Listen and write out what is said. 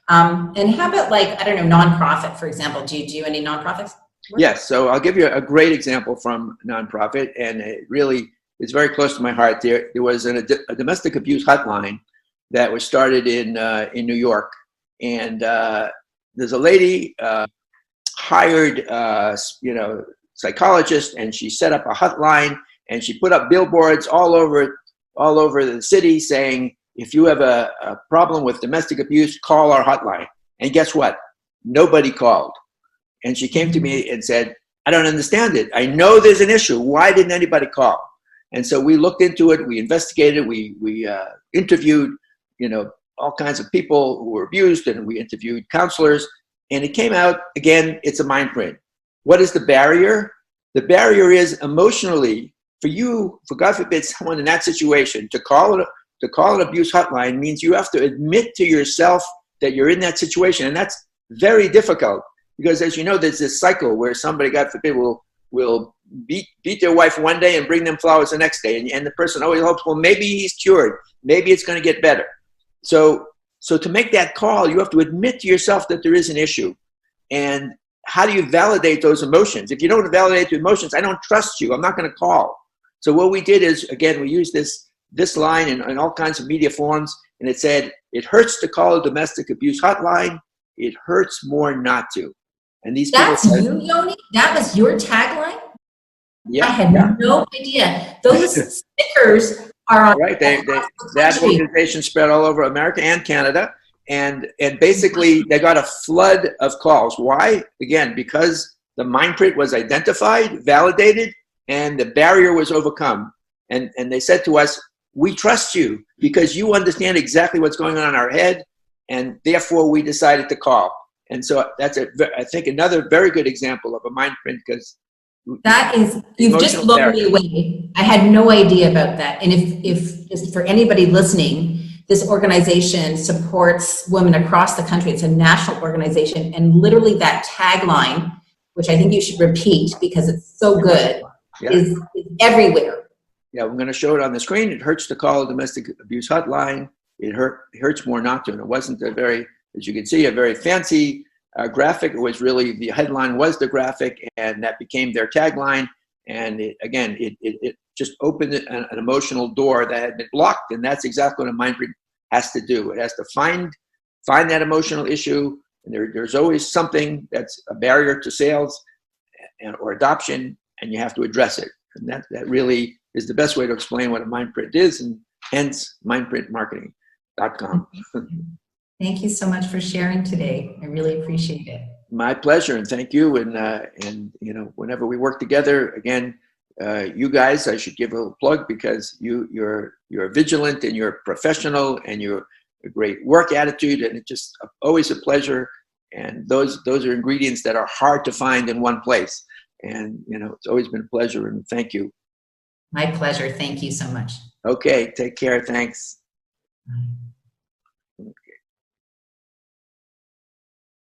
And how about, like, I don't know, nonprofit, for example? Do you do any nonprofits? Yes. So I'll give you a great example from nonprofit, and it really is very close to my heart. There was a domestic abuse hotline that was started in New York, and there's a lady hired, psychologist, and she set up a hotline, and she put up billboards all over the city saying, if you have a problem with domestic abuse, call our hotline. And guess what? Nobody called. And she came to me and said, I don't understand it. I know there's an issue. Why didn't anybody call? And so we looked into it. We investigated. We interviewed, all kinds of people who were abused, and we interviewed counselors. And it came out, again, it's a mind print. What is the barrier? The barrier is emotionally, for God forbid, someone in that situation, to call an abuse hotline means you have to admit to yourself that you're in that situation. And that's very difficult because, as you know, there's this cycle where somebody, God forbid, will beat their wife one day and bring them flowers the next day. And the person always hopes, well, maybe he's cured. Maybe it's going to get better. So to make that call, you have to admit to yourself that there is an issue. And how do you validate those emotions? If you don't validate the emotions, I don't trust you. I'm not going to call. So what we did is, again, we used this line in all kinds of media forms, and it said, it hurts to call a domestic abuse hotline. It hurts more not to. And these That's people said, you, Yoni? That was your tagline? Yeah. I had no idea. Those stickers are on right. That organization spread all over America and Canada. And basically, they got a flood of calls. Why? Again, because the mind print was identified, validated, and the barrier was overcome. And they said to us, we trust you because you understand exactly what's going on in our head, and therefore we decided to call. And so that's, I think, another very good example of a mind print, because you've just blown me away. I had no idea about that. And if just for anybody listening, this organization supports women across the country. It's a national organization, and literally that tagline, which I think you should repeat because it's so good, is everywhere. Yeah, I'm going to show it on the screen. It hurts to call a domestic abuse hotline. It hurts more not to. And it wasn't as you can see, a very fancy graphic. It was really, the headline was the graphic, and that became their tagline. And it just opened an emotional door that had been blocked. And that's exactly what a mind print has to do. It has to find that emotional issue. And there's always something that's a barrier to sales or adoption, and you have to address it. And that really is the best way to explain what a mind print is, and hence mindprintmarketing.com. Thank you so much for sharing today. I really appreciate it. My pleasure, and thank you. And whenever we work together, again, you guys, I should give a little plug, because you're vigilant, and you're professional, and you're a great work attitude, and it's just always a pleasure. And those are ingredients that are hard to find in one place. And it's always been a pleasure, and thank you. My pleasure. Thank you so much. Okay, take care. Thanks. Bye.